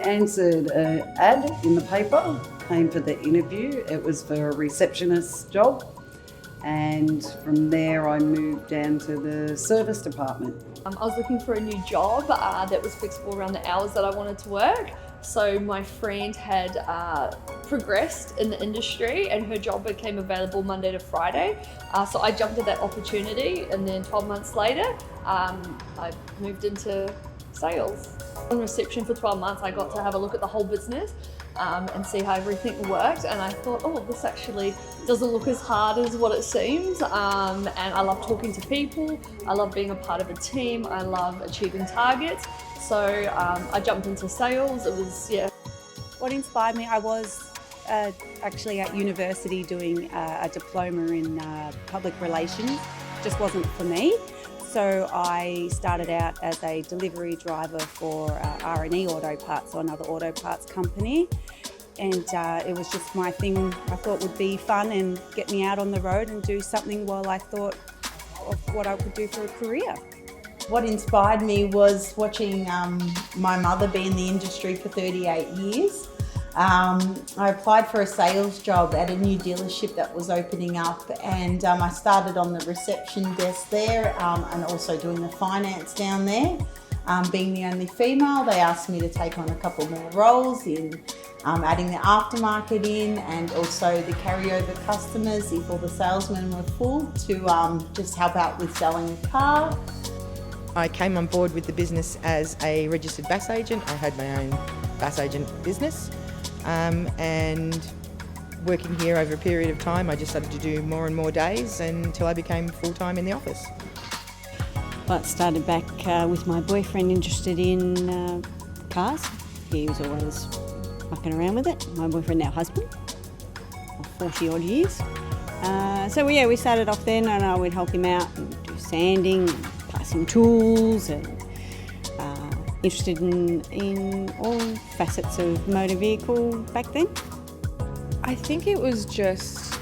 answered an ad in the paper, came for the interview. It was for a receptionist job, and from there I moved down to the service department. I was looking for a new job that was flexible around the hours that I wanted to work. So my friend had progressed in the industry and her job became available Monday to Friday. So I jumped at that opportunity, and then 12 months later, I moved into sales. On reception for 12 months, I got to have a look at the whole business and see how everything worked. And I thought, oh, this actually doesn't look as hard as what it seems. And I love talking to people. I love being a part of a team. I love achieving targets. So I jumped into sales. It was, yeah. What inspired me, I was actually at university doing a diploma in public relations. Just wasn't for me. So I started out as a delivery driver for R&E Auto Parts, or another auto parts company. And it was just my thing I thought would be fun and get me out on the road and do something while I thought of what I could do for a career. What inspired me was watching my mother be in the industry for 38 years. I applied for a sales job at a new dealership that was opening up, and I started on the reception desk there and also doing the finance down there. Being the only female, they asked me to take on a couple more roles in adding the aftermarket in, and also the carryover customers if all the salesmen were full, to just help out with selling a car. I came on board with the business as a registered VACC agent. I had my own VACC agent business. And working here over a period of time, I just started to do more and more days until I became full-time in the office. Well, it started back with my boyfriend interested in cars. He was always mucking around with it. My boyfriend, now husband, of 40 odd years. So yeah, we started off then, and I would help him out and do sanding, and passing tools, and interested in all facets of motor vehicle back then. I think it was just,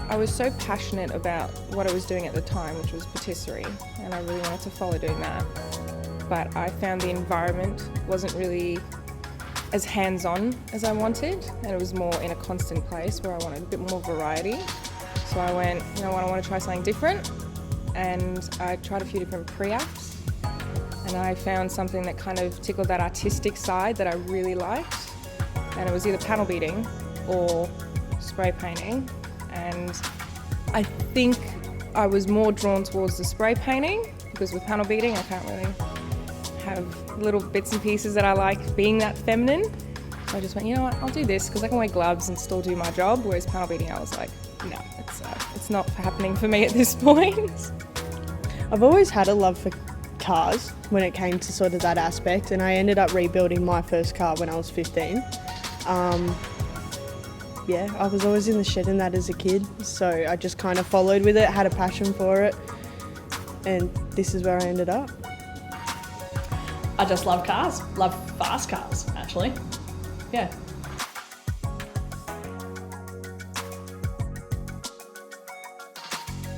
I was so passionate about what I was doing at the time, which was patisserie, and I really wanted to follow doing that. But I found the environment wasn't really as hands-on as I wanted, and it was more in a constant place where I wanted a bit more variety. So I went, you know what, I want to try something different, and I tried a few different pre-apps. And I found something that kind of tickled that artistic side that I really liked. And it was either panel beating or spray painting. And I think I was more drawn towards the spray painting, because with panel beating I can't really have little bits and pieces that I like being that feminine. So I just went, you know what, I'll do this because I can wear gloves and still do my job. Whereas panel beating, I was like, no, it's not happening for me at this point. I've always had a love for cars when it came to sort of that aspect, and I ended up rebuilding my first car when I was 15. Yeah, I was always in the shed in that as a kid, so I just kind of followed with it, had a passion for it, and this is where I ended up. I just love cars, love fast cars actually, yeah.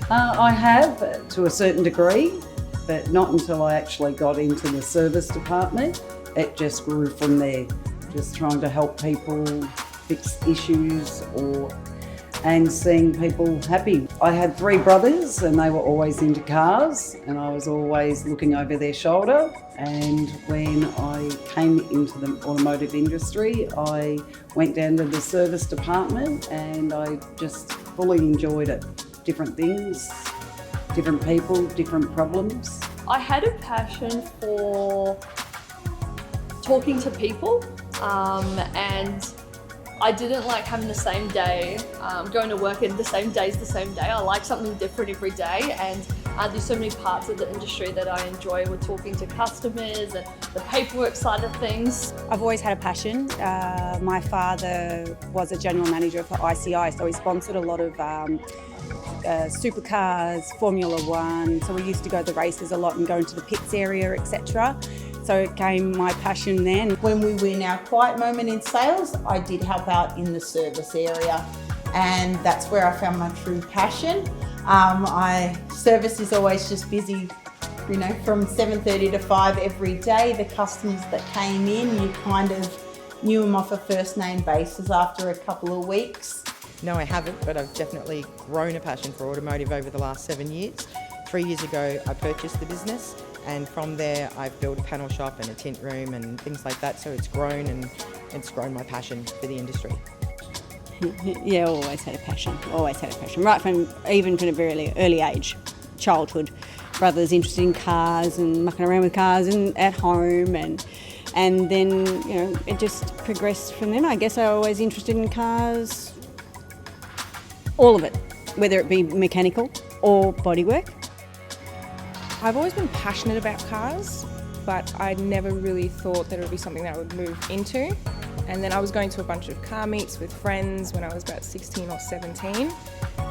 I have, to a certain degree, but not until I actually got into the service department. It just grew from there, just trying to help people fix issues and seeing people happy. I had 3 brothers and they were always into cars, and I was always looking over their shoulder. And when I came into the automotive industry, I went down to the service department and I just fully enjoyed it. Different things, different people, different problems. I had a passion for talking to people, and I didn't like having the same day, going to work and the same day. I like something different every day, and there's so many parts of the industry that I enjoy with talking to customers and the paperwork side of things. I've always had a passion. My father was a general manager for ICI, so he sponsored a lot of supercars, Formula One, so we used to go to the races a lot and go into the pits area, etc. So it came my passion then. When we were in our quiet moment in sales, I did help out in the service area, and that's where I found my true passion. Service is always just busy, from 7:30 to 5 every day. The customers that came in, you kind of knew him off a first name basis after a couple of weeks. No, I haven't, but I've definitely grown a passion for automotive over the last 7 years. 3 years ago, I purchased the business, and from there, I've built a panel shop and a tint room and things like that. So it's grown, and it's grown my passion for the industry. Yeah, always had a passion. Right from a very early age, childhood. Brothers interested in cars and mucking around with cars and at home, and then it just progressed from then. I guess I was always interested in cars, all of it, whether it be mechanical or bodywork. I've always been passionate about cars, but I never really thought that it would be something that I would move into. And then I was going to a bunch of car meets with friends when I was about 16 or 17,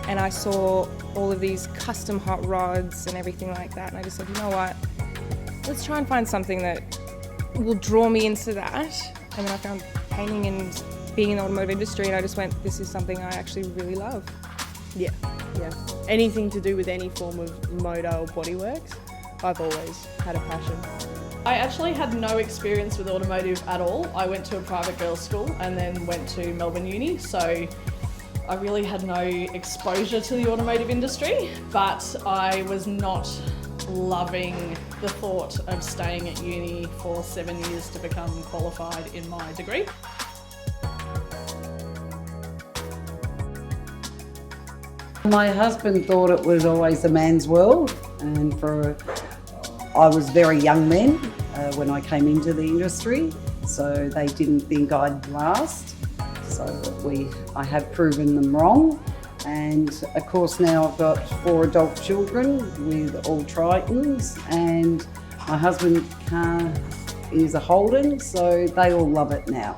and I saw all of these custom hot rods and everything like that, and I just said, you know what, let's try and find something that will draw me into that. And then I found painting and being in the automotive industry, and I just went, this is something I actually really love. Yeah. Anything to do with any form of motor or bodyworks, I've always had a passion. I actually had no experience with automotive at all. I went to a private girls' school and then went to Melbourne Uni, so I really had no exposure to the automotive industry, but I was not loving the thought of staying at uni for 7 years to become qualified in my degree. My husband thought it was always a man's world, and I was very young then when I came into the industry, so they didn't think I'd last. So I have proven them wrong, and of course now I've got 4 adult children with all Tritons, and my husband's car is a Holden, so they all love it now.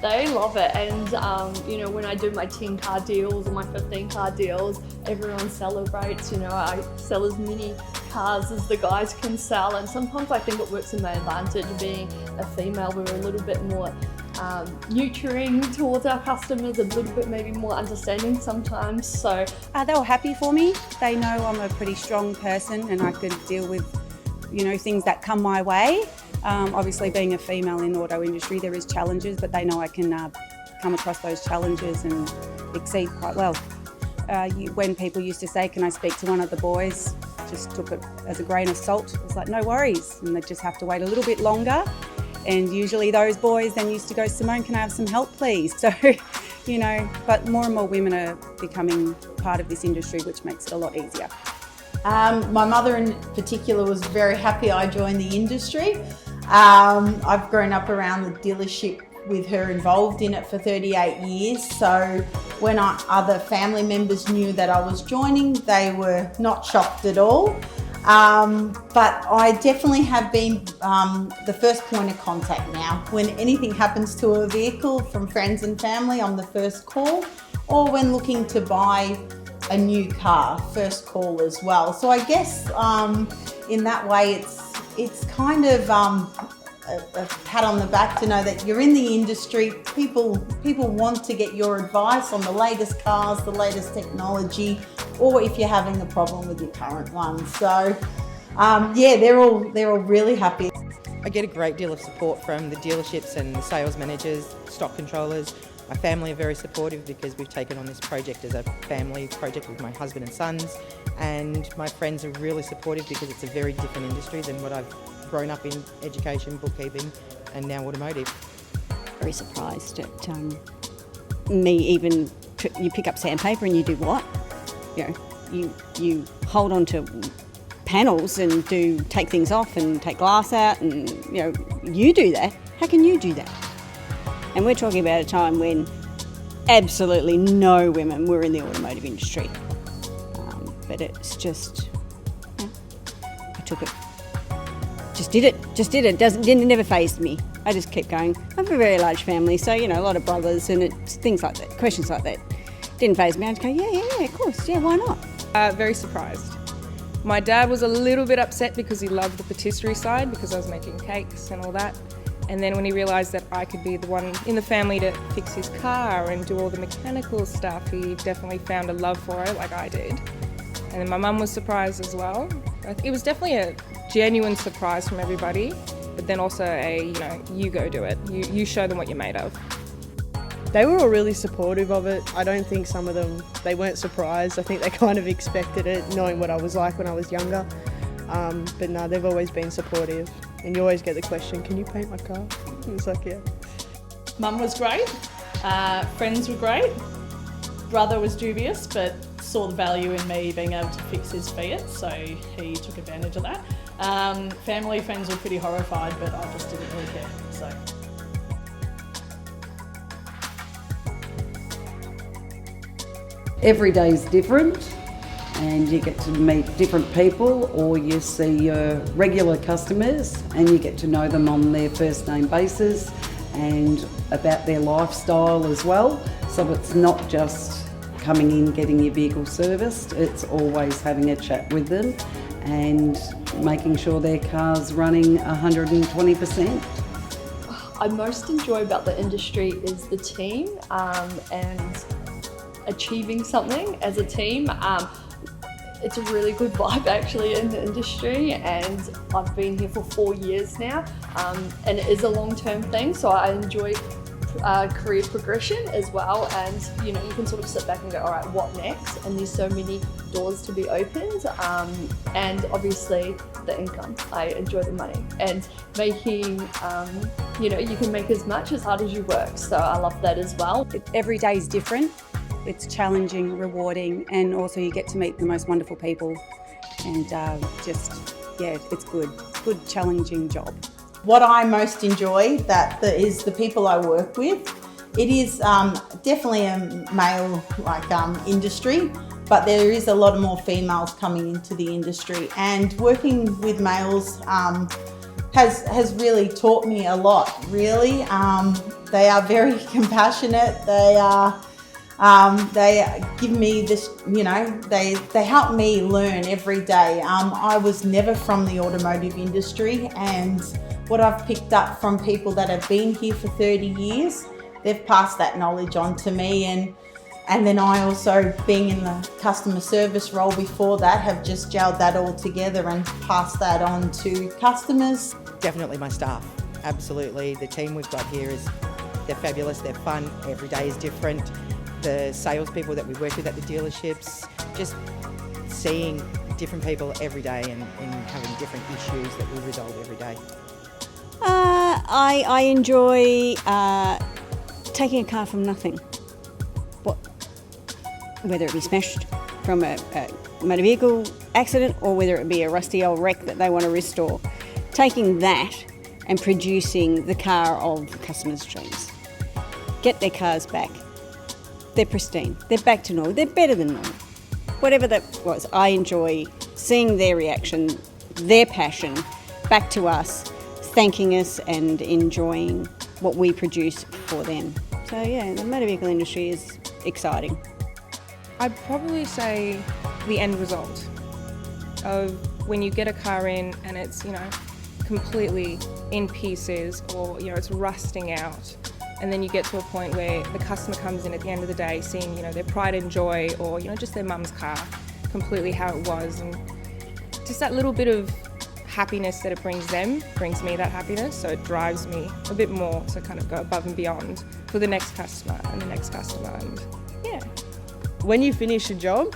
They love it, and when I do my 10 car deals or my 15 car deals, everyone celebrates. I sell as many cars as the guys can sell, and sometimes I think it works in my advantage. Being a female, we're a little bit more nurturing towards our customers, a little bit maybe more understanding sometimes. So They were happy for me. They know I'm a pretty strong person and I could deal with things that come my way. Obviously, being a female in the auto industry, there is challenges, but they know I can come across those challenges and exceed quite well. When people used to say, can I speak to one of the boys, just took it as a grain of salt. It was like, no worries. And they just have to wait a little bit longer. And usually those boys then used to go, Simone, can I have some help, please? So, but more and more women are becoming part of this industry, which makes it a lot easier. My mother in particular was very happy I joined the industry. I've grown up around the dealership with her involved in it for 38 years. So when other family members knew that I was joining, they were not shocked at all. But I definitely have been the first point of contact now. When anything happens to a vehicle from friends and family, I'm the first call, or when looking to buy a new car, first call as well. So I guess in that way it's kind of a pat on the back to know that you're in the industry. People want to get your advice on the latest cars, the latest technology, or if you're having a problem with your current one. So they're all really happy. I get a great deal of support from the dealerships and the sales managers, stock controllers. My family are very supportive because we've taken on this project as a family project with my husband and sons, and my friends are really supportive because it's a very different industry than what I've grown up in: education, bookkeeping, and now automotive. Very surprised at me even. You pick up sandpaper and you do what? You hold on to panels and take things off and take glass out, and you do that. How can you do that? And we're talking about a time when absolutely no women were in the automotive industry. But it's just, I took it, just did it. It never fazed me. I just kept going. I have a very large family, so a lot of brothers, and it's things like that, questions like that. Didn't faze me. I just go, yeah, of course, yeah, why not? Very surprised. My dad was a little bit upset because he loved the patisserie side, because I was making cakes and all that. And then when he realised that I could be the one in the family to fix his car and do all the mechanical stuff, he definitely found a love for it like I did. And then my mum was surprised as well. It was definitely a genuine surprise from everybody. but then also you go do it. You show them what you're made of. They were all really supportive of it. I don't think some of them, they weren't surprised. I think they kind of expected it, knowing what I was like when I was younger. But no, they've always been supportive. And you always get the question, can you paint my car? And it's like, yeah. Mum was great, friends were great, brother was dubious but saw the value in me being able to fix his Fiat, so he took advantage of that. Family, friends were pretty horrified, but I just didn't really care. So. Every day is different and you get to meet different people, or you see your regular customers and you get to know them on their first name basis and about their lifestyle as well. So it's not just coming in, getting your vehicle serviced, it's always having a chat with them and making sure their car's running 120%. I most enjoy about the industry is the team and achieving something as a team. It's a really good vibe actually in the industry, and I've been here for 4 years now, and it is a long-term thing, so I enjoy career progression as well, and you can sort of sit back and go, all right, what next? And there's so many doors to be opened, and obviously the income. I enjoy the money and making, you can make as much as hard as you work, so I love that as well. Every day is different. It's challenging, rewarding, and also you get to meet the most wonderful people, and it's good. Good, challenging job. What I most enjoy is the people I work with. It is definitely a male industry, but there is a lot more females coming into the industry, and working with males has really taught me a lot, really. They are very compassionate. They give me this, they help me learn every day. I was never from the automotive industry, and what I've picked up from people that have been here for 30 years, they've passed that knowledge on to me, and then I also, being in the customer service role before that, have just gelled that all together and passed that on to customers. Definitely my staff, absolutely. The team we've got here they're fabulous, they're fun, every day is different. The salespeople that we work with at the dealerships, just seeing different people every day and having different issues that we resolve every day. I enjoy taking a car from nothing. Whether it be smashed from a motor vehicle accident or whether it be a rusty old wreck that they want to restore. Taking that and producing the car of the customer's dreams. Get their cars back. They're pristine. They're back to normal. They're better than normal. Whatever that was, I enjoy seeing their reaction, their passion back to us, thanking us and enjoying what we produce for them. So yeah, the motor vehicle industry is exciting. I'd probably say the end result of when you get a car in and it's, completely in pieces, or, it's rusting out. And then you get to a point where the customer comes in at the end of the day seeing, their pride and joy, or, just their mum's car, completely how it was. And just that little bit of happiness that it brings them, brings me that happiness. So it drives me a bit more to kind of go above and beyond for the next customer and the next customer. And yeah. When you finish a job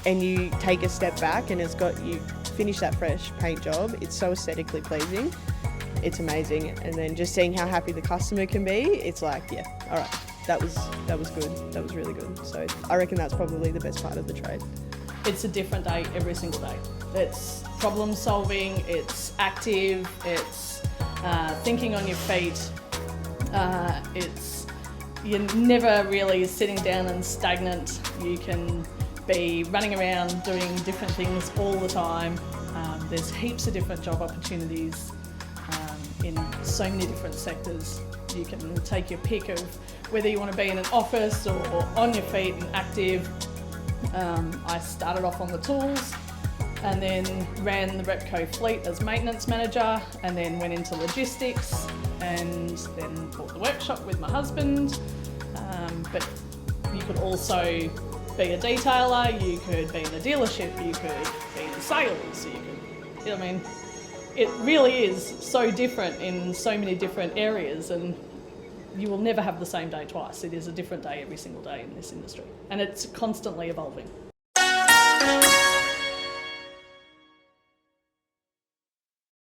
and you take a step back and you finish that fresh paint job, it's so aesthetically pleasing. It's amazing, and then just seeing how happy the customer can be, it's like, yeah, all right, that was good, that was really good. So I reckon that's probably the best part of the trade. It's a different day every single day. It's problem solving, it's active, it's thinking on your feet, you're never really sitting down and stagnant. You can be running around doing different things all the time. There's heaps of different job opportunities in so many different sectors. You can take your pick of whether you want to be in an office or on your feet and active. I started off on the tools and then ran the Repco fleet as maintenance manager, and then went into logistics, and then bought the workshop with my husband. But you could also be a detailer, you could be in a dealership, you could be in sales, it really is so different in so many different areas, and you will never have the same day twice. It is a different day every single day in this industry, and it's constantly evolving.